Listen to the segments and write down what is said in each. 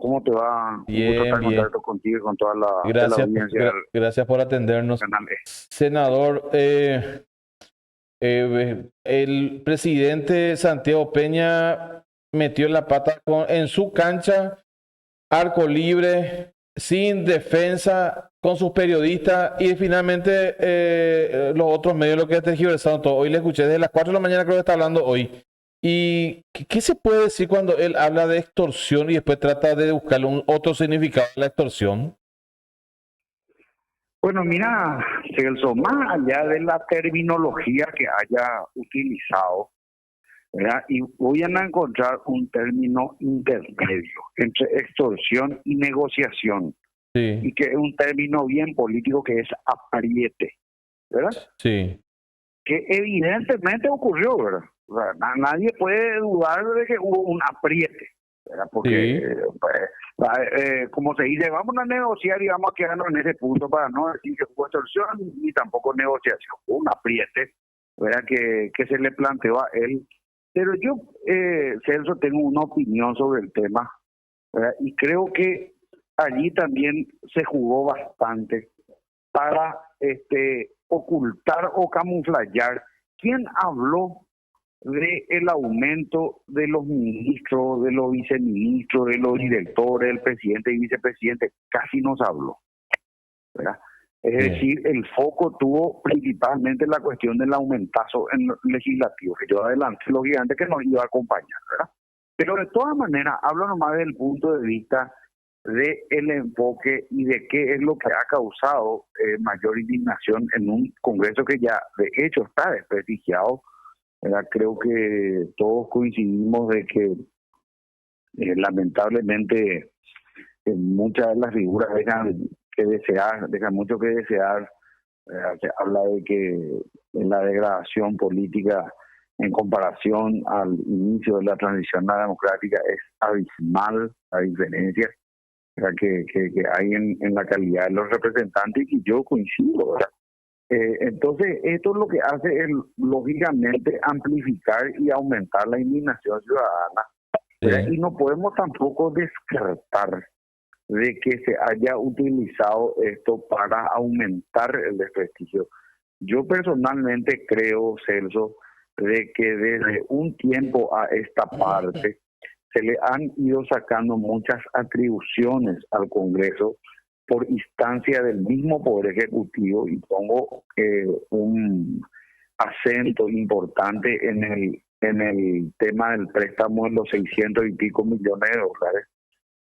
¿Cómo te va? Un gusto Bien, estar en bien. contacto contigo y con toda la Gracias, audiencia del gracias por atendernos. canal E. Senador, el presidente Santiago Peña metió la pata en su cancha, arco libre, sin defensa, con sus periodistas y finalmente los otros medios lo que tergiversaron todo. Hoy le escuché desde las 4 de la mañana, creo que está hablando hoy. ¿Y qué se puede decir cuando él habla de extorsión y después trata de buscarle un otro significado a la extorsión? Bueno, mira, Celso, más allá de la terminología que haya utilizado, ¿verdad? Y voy a encontrar un término intermedio entre extorsión y negociación, Sí, y que es un término bien político que es apriete, ¿verdad? sí, Que evidentemente ocurrió, ¿verdad? O sea, nadie puede dudar de que hubo un apriete, ¿verdad? Porque, sí, como se dice, vamos a negociar y vamos a quedarnos en ese punto para no decir que hubo extorsión ni tampoco negociación. Hubo un apriete, ¿verdad? Que se le planteó a él. Pero yo, Celso, tengo una opinión sobre el tema, ¿verdad? Y creo que allí también se jugó bastante para ocultar o camuflar quién habló de el aumento de los ministros, de los viceministros, de los directores, del presidente y vicepresidente. Casi no se habló, ¿verdad? Es bien, decir, el foco tuvo principalmente la cuestión del aumentazo en lo legislativo, que yo adelanté lo gigante que nos iba a acompañar, ¿verdad? Pero de todas maneras, hablo nomás del punto de vista de el enfoque y de qué es lo que ha causado mayor indignación en un Congreso que ya de hecho está desprestigiado, ¿verdad? Creo que todos coincidimos de que lamentablemente muchas de las figuras dejan mucho que desear. Se habla de que la degradación política en comparación al inicio de la transición democrática es abismal, la diferencia, ¿verdad? Que hay en la calidad de los representantes, y yo coincido, ¿verdad? Entonces, esto es lo que hace es, lógicamente, amplificar y aumentar la indignación ciudadana, ¿verdad? sí, Y no podemos tampoco descartar de que se haya utilizado esto para aumentar el desprestigio. Yo personalmente creo, Celso, de que desde un tiempo a esta parte se le han ido sacando muchas atribuciones al Congreso por instancia del mismo Poder Ejecutivo, y pongo un acento importante en el tema del préstamo de los 600 y pico millones de dólares,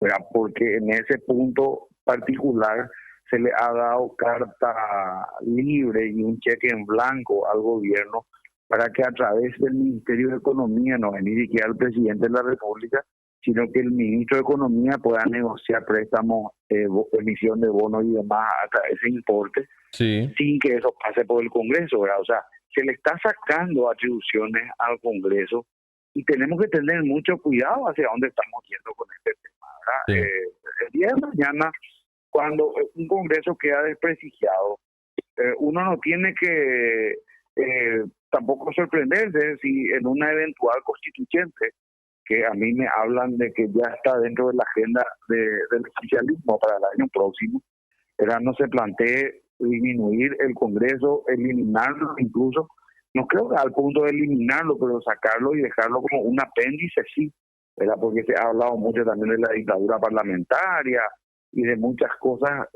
¿verdad? Porque en ese punto particular se le ha dado carta libre y un cheque en blanco al gobierno para que a través del Ministerio de Economía, no es ni siquiera el presidente de la República, sino que el ministro de Economía pueda negociar préstamos, emisión de bonos y demás a través de ese importe, sí, sin que eso pase por el Congreso, ¿verdad? O sea, se le está sacando atribuciones al Congreso y tenemos que tener mucho cuidado hacia dónde estamos yendo con este tema, ¿verdad? sí, El día de mañana, cuando un Congreso queda desprestigiado, uno no tiene que tampoco sorprenderse si en una eventual constituyente, que a mí me hablan de que ya está dentro de la agenda del oficialismo para el año próximo, era no se plantee disminuir el Congreso, eliminarlo incluso, no creo que al punto de eliminarlo, pero sacarlo y dejarlo como un apéndice, sí, ¿verdad? Porque se ha hablado mucho también de la dictadura parlamentaria y de muchas cosas,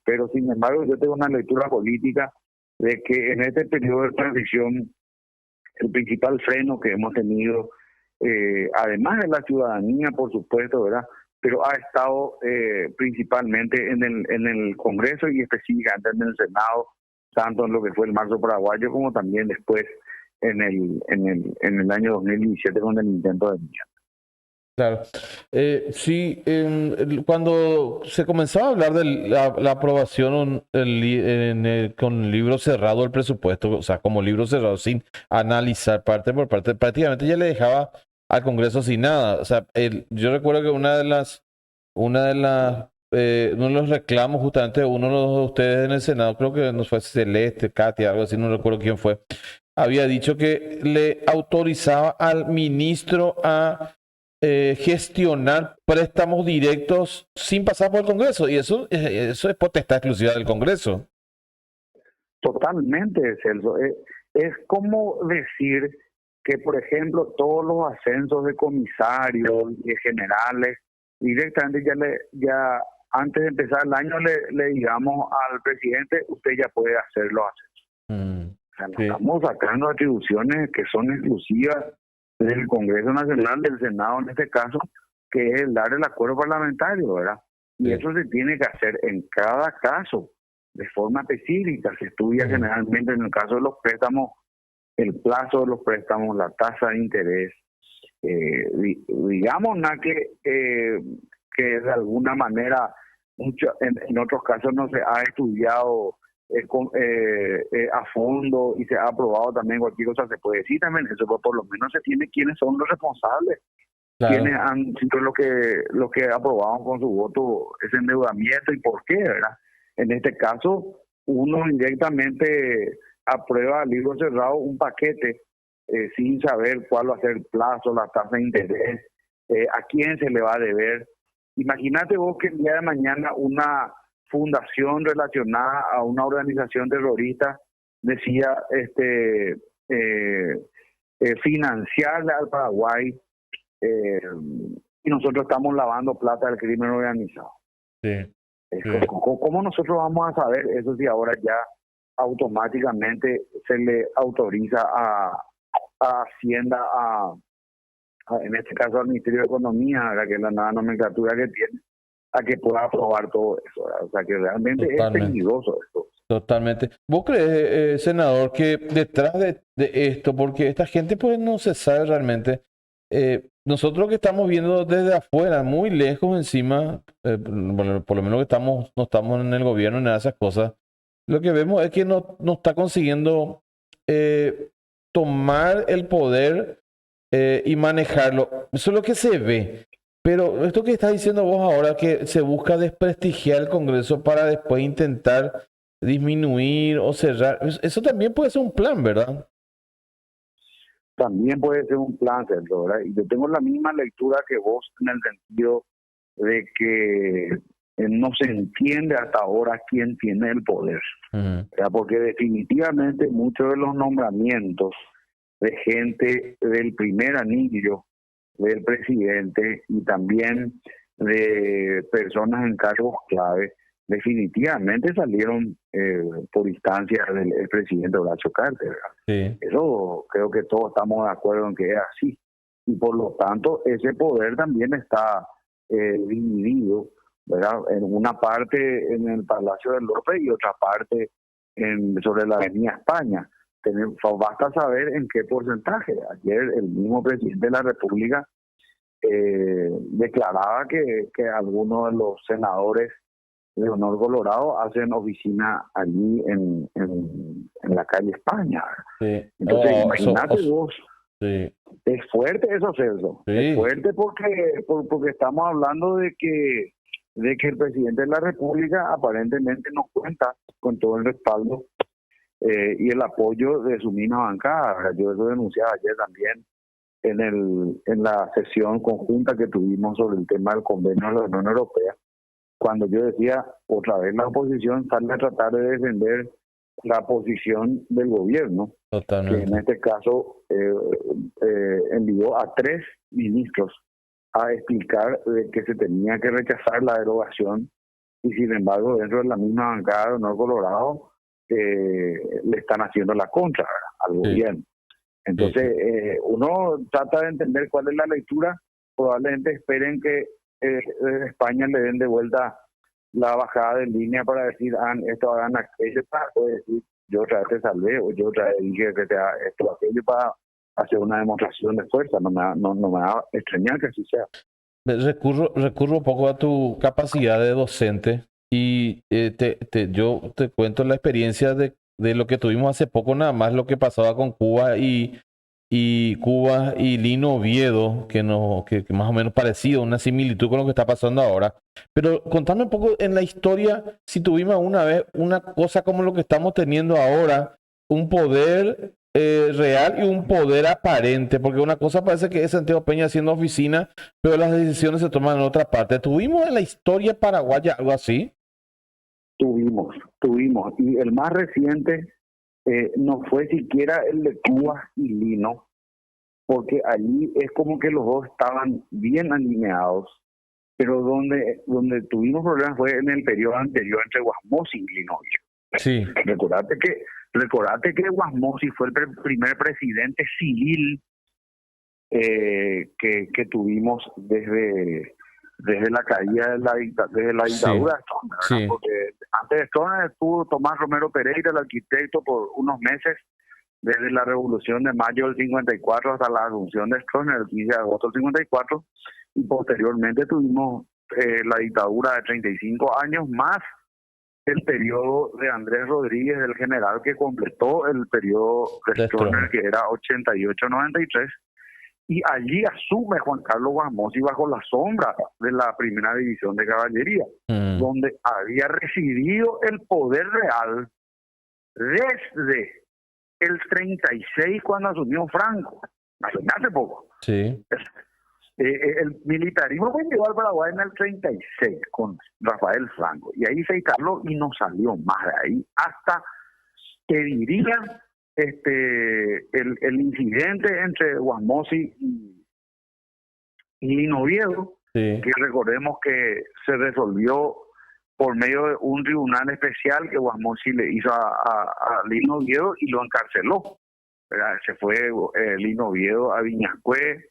pero sin embargo yo tengo una lectura política de que en este periodo de transición el principal freno que hemos tenido, además de la ciudadanía, por supuesto, ¿verdad? Pero ha estado principalmente en el Congreso y específicamente en el Senado, tanto en lo que fue el marzo paraguayo como también después en el año 2017 con el intento de enmienda. claro. Sí, cuando se comenzaba a hablar de la aprobación con libro cerrado el presupuesto, o sea, como libro cerrado, sin analizar parte por parte, prácticamente ya le dejaba al Congreso sin nada. O sea, yo recuerdo que uno de los reclamos justamente de uno de ustedes en el Senado, creo que no fue Celeste, Katia, algo así, no recuerdo quién fue, había dicho que le autorizaba al ministro a gestionar préstamos directos sin pasar por el Congreso. Y eso es potestad exclusiva del Congreso. Totalmente, Celso. Es como decir que, por ejemplo, todos los ascensos de comisarios y de generales, directamente ya antes de empezar el año le digamos al presidente, usted ya puede hacer los ascensos. O sea, Sí. estamos sacando atribuciones que son exclusivas del Congreso Nacional, del Senado en este caso, que es el dar el acuerdo parlamentario, ¿verdad? Y Sí. eso se tiene que hacer en cada caso, de forma específica. Se estudia generalmente en el caso de los préstamos, el plazo de los préstamos, la tasa de interés. Digamos que de alguna manera en otros casos no se ha estudiado a fondo y se ha aprobado también cualquier cosa, se puede decir también eso, pero por lo menos se tiene quiénes son los responsables, Claro. quiénes han sido los que aprobaron con su voto ese endeudamiento y por qué, ¿verdad? En este caso, uno directamente aprueba a libro cerrado un paquete sin saber cuál va a ser el plazo, la tasa de interés, a quién se le va a deber. Imagínate vos que el día de mañana una fundación relacionada a una organización terrorista decía financiarle al Paraguay y nosotros estamos lavando plata del crimen organizado. Sí. ¿Cómo nosotros vamos a saber eso si ahora ya automáticamente se le autoriza a Hacienda, en este caso al Ministerio de Economía, que es la nueva nomenclatura que tiene, a que pueda aprobar todo eso, ¿verdad? O sea que realmente Totalmente. es peligroso esto. Totalmente. ¿Vos crees, senador, que detrás de esto, porque esta gente pues no se sabe realmente, nosotros que estamos viendo desde afuera, muy lejos encima, por lo menos que no estamos en el gobierno ni nada de esas cosas, lo que vemos es que no está consiguiendo tomar el poder y manejarlo. Eso es lo que se ve. Pero esto que estás diciendo vos ahora, que se busca desprestigiar el Congreso para después intentar disminuir o cerrar, eso también puede ser un plan, ¿verdad? También puede ser un plan, Sergio, ¿verdad? Y yo tengo la misma lectura que vos en el sentido de que no se entiende hasta ahora quién tiene el poder. ¿Verdad? Porque definitivamente muchos de los nombramientos de gente del primer anillo del presidente y también de personas en cargos clave definitivamente salieron por instancia del presidente Horacio Cartes, ¿verdad? Sí. Eso creo que todos estamos de acuerdo en que es así. Y por lo tanto, ese poder también está dividido, ¿verdad? En una parte en el Palacio de López y otra parte sobre la Avenida España. Basta saber en qué porcentaje. Ayer el mismo presidente de la República declaraba que algunos de los senadores de Honor Colorado hacen oficina allí en la calle España. Sí. Entonces, imagínate vos, sí. Es fuerte eso, Celso. Sí. Es fuerte porque estamos hablando de que el presidente de la República aparentemente no cuenta con todo el respaldo y el apoyo de su misma bancada. Yo eso denunciaba ayer también en la sesión conjunta que tuvimos sobre el tema del convenio de la Unión Europea, cuando yo decía, otra vez la oposición sale a tratar de defender la posición del gobierno. Totalmente. Que en este caso envió a 3 ministros a explicar que se tenía que rechazar la derogación y sin embargo dentro de la misma bancada de Honor Colorado le están haciendo la contra al gobierno. Entonces uno trata de entender cuál es la lectura. Probablemente esperen que desde España le den de vuelta la bajada de línea para decir esto, hagan aquello, para poder decir yo otra vez te salvé o yo otra vez dije que te haga esto o aquello para hacer una demostración de fuerza. No me va a extrañar que así sea. Recurro un poco a tu capacidad de docente y yo te cuento la experiencia de lo que tuvimos hace poco, nada más lo que pasaba con Cuba y Lino Oviedo, que más o menos parecido, una similitud con lo que está pasando ahora. Pero contame un poco en la historia, si tuvimos una vez una cosa como lo que estamos teniendo ahora, un poder real y un poder aparente, porque una cosa parece que es Santiago Peña haciendo oficina, pero las decisiones se toman en otra parte. ¿Tuvimos en la historia paraguaya algo así? Tuvimos, y el más reciente no fue siquiera el de Cuba y Lino, porque allí es como que los dos estaban bien alineados, pero donde tuvimos problemas fue en el periodo anterior entre Guasmosi y Lino. Sí. Recordate que Guasmosi fue el primer presidente civil que tuvimos desde la caída desde la dictadura de Stroessner, Sí. porque antes de Stroessner estuvo Tomás Romero Pereira, el arquitecto, por unos meses, desde la revolución de mayo del 54 hasta la asunción de Stroessner el 15 de agosto del 54, y posteriormente tuvimos la dictadura de 35 años más el periodo de Andrés Rodríguez, el general que completó el periodo de Stroessner, que era 88-93, y allí asume Juan Carlos Guasmosi bajo la sombra de la primera división de caballería, donde había recibido el poder real desde el 36 cuando asumió Franco. Imagínate poco. Sí. El militarismo llegó al Paraguay en el 36 con Rafael Franco, y ahí se instaló y no salió más de ahí hasta que diría el incidente entre Guasmosi y Lino Oviedo, que recordemos que se resolvió por medio de un tribunal especial que Guasmosi le hizo a Lino Oviedo y lo encarceló, ¿verdad? Se fue Lino Oviedo a Viñascué.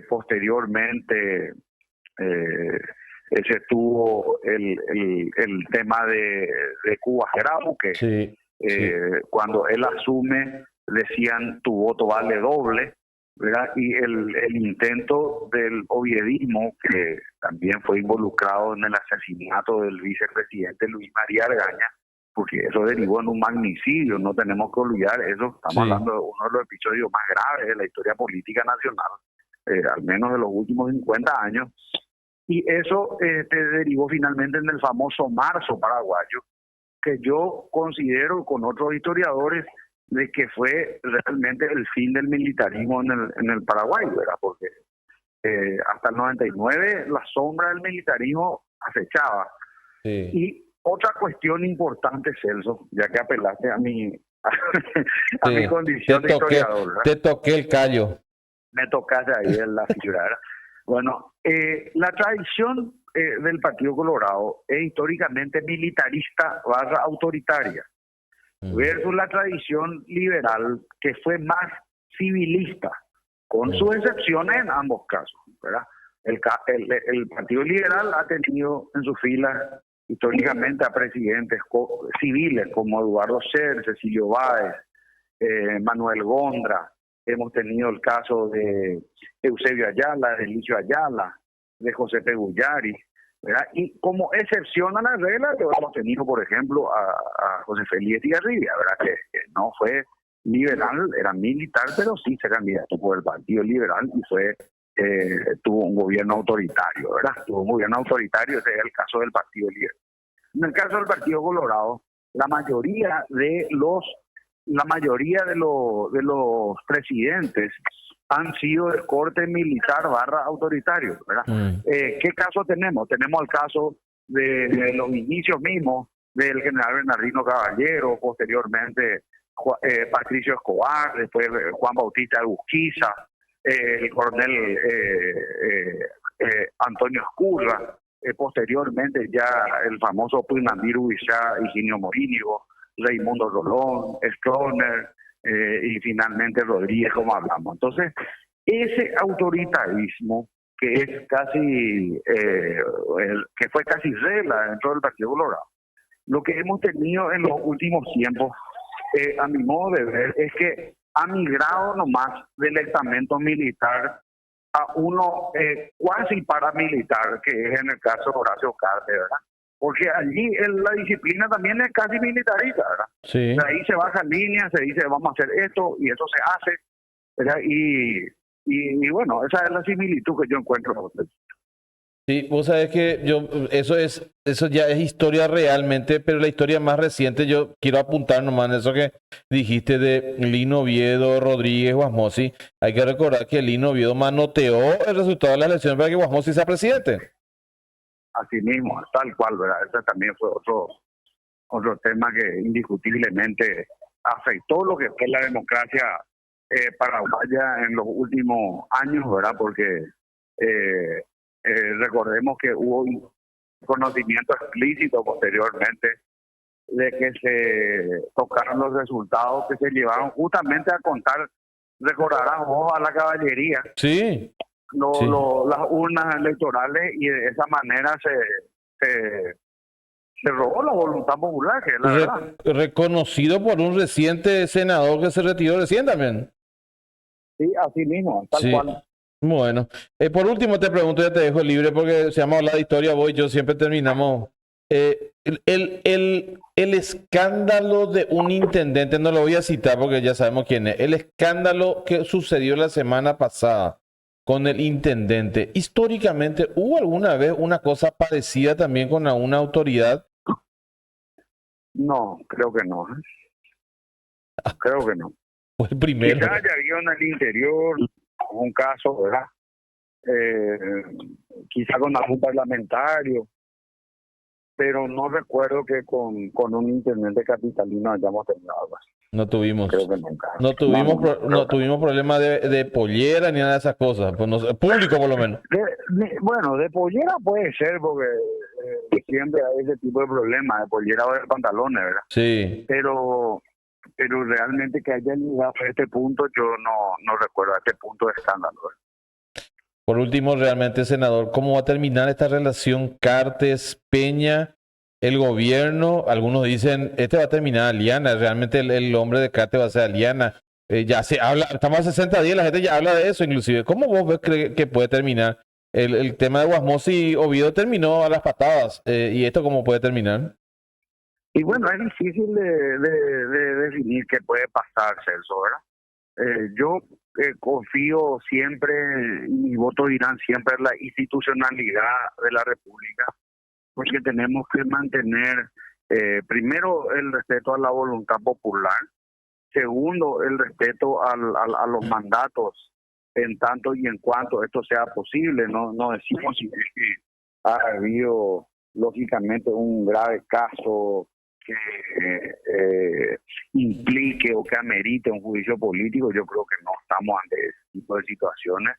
Posteriormente se tuvo el tema de Cuba Grau, que cuando él asume decían tu voto vale doble, ¿verdad? Y el intento del oviedismo, que también fue involucrado en el asesinato del vicepresidente Luis María Argaña, porque eso derivó en un magnicidio, no tenemos que olvidar eso. Estamos hablando de uno de los episodios más graves de la historia política nacional, al menos de los últimos 50 años, y eso derivó finalmente en el famoso marzo paraguayo, que yo considero con otros historiadores de que fue realmente el fin del militarismo en el Paraguay, ¿verdad? Porque hasta el 99 la sombra del militarismo acechaba. Sí. Y otra cuestión importante, Celso, ya que apelaste a mi mi condición de historiador, ¿verdad? Te toqué el callo. Me tocaste ahí en la figura, ¿verdad? Bueno, la tradición del Partido Colorado es históricamente militarista / autoritaria, versus la tradición liberal, que fue más civilista, con sus excepciones en ambos casos, ¿verdad? El Partido Liberal ha tenido en sus filas históricamente a presidentes civiles como Eduardo Ser, Cecilio Báez, Manuel Gondra. Hemos tenido el caso de Eusebio Ayala, de Elicio Ayala, de José Pegullari, ¿verdad? Y como excepción a la regla, hemos tenido, por ejemplo, a José Félix Estigarribia, ¿verdad? Que no fue liberal, era militar, pero sí se candidató por el Partido Liberal y tuvo un gobierno autoritario, ¿verdad? Tuvo un gobierno autoritario, ese es el caso del Partido Liberal. En el caso del Partido Colorado, la mayoría de los presidentes han sido de corte militar / autoritario, ¿verdad? ¿Qué caso tenemos? Tenemos el caso de los inicios mismos del general Bernardino Caballero, posteriormente Patricio Escobar, después Juan Bautista Busquiza, el coronel Antonio Escurra, posteriormente ya el famoso Puynandir Huizá, Higinio Morínigo, Raimundo Rolón, Stroessner y finalmente Rodríguez, como hablamos. Entonces, ese autoritarismo que es casi, que fue casi regla dentro del Partido Colorado, lo que hemos tenido en los últimos tiempos, a mi modo de ver, es que ha migrado nomás del estamento militar a uno cuasi paramilitar, que es en el caso de Horacio Cartes, ¿verdad? Porque allí la disciplina también es casi militarista, ¿verdad? Sí. De ahí se baja en línea, se dice vamos a hacer esto y eso se hace, ¿verdad? Y bueno, esa es la similitud que yo encuentro. Sí, vos sabés que eso ya es historia realmente, pero la historia más reciente, yo quiero apuntar nomás en eso que dijiste de Lino Oviedo, Rodríguez, Guasmosi. Hay que recordar que Lino Oviedo manoteó el resultado de las elecciones para que Guasmosi sea presidente. Así mismo, tal cual, ¿verdad? Ese también fue otro tema que indiscutiblemente afectó lo que fue la democracia paraguaya en los últimos años, ¿verdad? Porque recordemos que hubo conocimiento explícito posteriormente de que se tocaron los resultados que se llevaron justamente a contar, recordarás vos, a la caballería, Sí, sí. las urnas electorales, y de esa manera se robó la voluntad popular, que es la verdad. Reconocido por un reciente senador que se retiró recién también. Sí, así mismo, tal Sí. cual. Bueno, por último te pregunto, ya te dejo libre porque si vamos a hablar de historia, voy, yo siempre terminamos. El escándalo de un intendente, no lo voy a citar porque ya sabemos quién es, el escándalo que sucedió la semana pasada con el intendente, históricamente, ¿hubo alguna vez una cosa parecida también con alguna autoridad? No, creo que no. Creo que no. Fue el primero. Quizás ya había en el interior un caso, ¿verdad? Quizá con algún parlamentario, pero no recuerdo que con un intendente capitalino hayamos tenido algo así. No tuvimos. Creo que nunca. No Creo que tuvimos problemas de pollera ni nada de esas cosas, pues no sé, público por lo menos. bueno, de pollera puede ser, porque siempre hay ese tipo de problemas, de pollera o de pantalones, ¿verdad? Sí. Pero realmente que haya llegado a este punto, yo no recuerdo a este punto de escándalo, ¿verdad? Por último, realmente, senador, ¿cómo va a terminar esta relación Cartes-Peña? El gobierno, algunos dicen, este va a terminar Aliana, realmente el hombre de Cartes va a ser Aliana. Ya se habla, estamos a 60 días, la gente ya habla de eso inclusive. ¿Cómo vos ves que puede terminar? El tema de Guasmosi y Oviedo terminó a las patadas. ¿Y esto cómo puede terminar? Y bueno, es difícil de definir qué puede pasar, Celso, ¿verdad? Yo confío siempre, y mi voto dirán siempre, en la institucionalidad de la República, porque tenemos que mantener, primero, el respeto a la voluntad popular, segundo, el respeto a los mandatos, en tanto y en cuanto esto sea posible. No decimos si es que ha habido, lógicamente, un grave caso que implique o que amerite un juicio político. Yo creo que no estamos ante ese tipo de situaciones.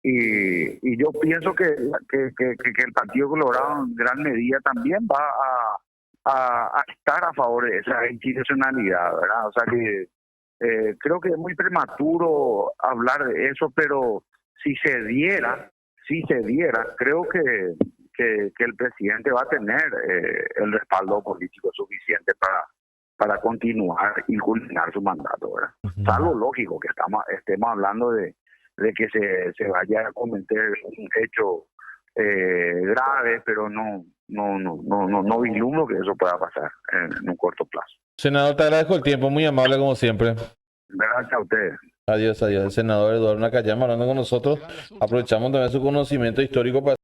Y yo pienso que el Partido Colorado en gran medida también va a estar a favor de esa institucionalidad, ¿verdad? O sea que creo que es muy prematuro hablar de eso, pero si se diera, creo que el presidente va a tener el respaldo político suficiente para continuar y culminar su mandato, ¿verdad? Salvo, lógico, que estemos hablando de que se vaya a cometer un hecho grave, pero no vislumbro que eso pueda pasar en un corto plazo. Senador, te agradezco el tiempo, muy amable como siempre. Gracias a ustedes. Adiós, adiós. El senador Eduardo Nakayama hablando con nosotros. Aprovechamos también su conocimiento histórico para